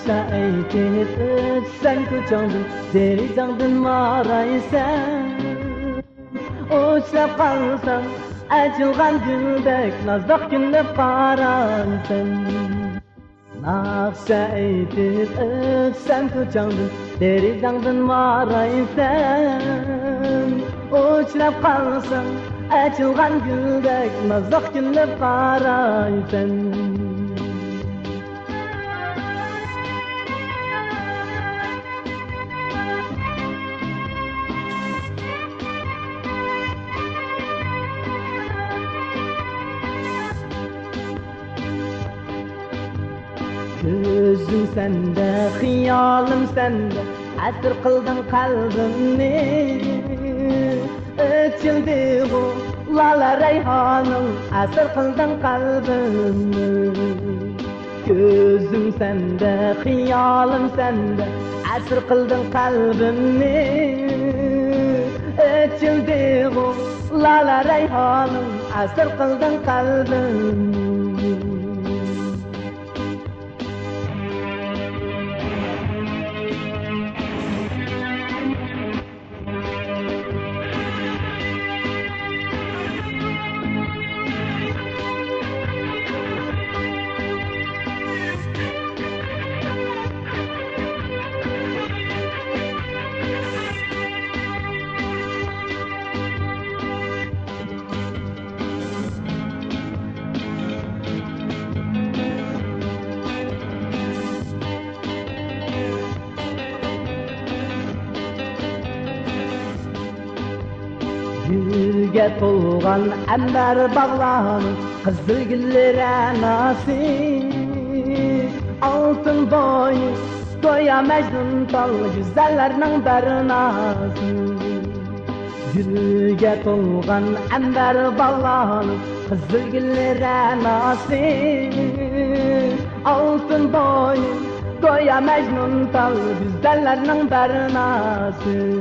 Şaitini sen kucağımdın, derizağdın maraysan. Uçlap kalsan, açılgan güldek, nazdak günlep karaysan. Şaitini sen kucağımdın, derizağdın maraysan. Uçlap kalsan, açılgan güldek, nazdak günlep karaysan. Gözüm sende, hiyalım sende, asır kıldın kalbimni. Öçüldü bu lala reyhanım, asır kıldın kalbimni. Gözüm sende, hiyalım sende, asır kıldın kalbimni. Öçüldü bu lala reyhanım, asır kıldın kalbimni. Gülge tolgan ember bağlanıp kızıl güllere nasip. Altın boyu doya mecnun tal güzellerinin bernası. Gülge tolgan ember bağlanıp kızıl güllere nasip. Altın boyu doya mecnun tal güzellerinin bernası.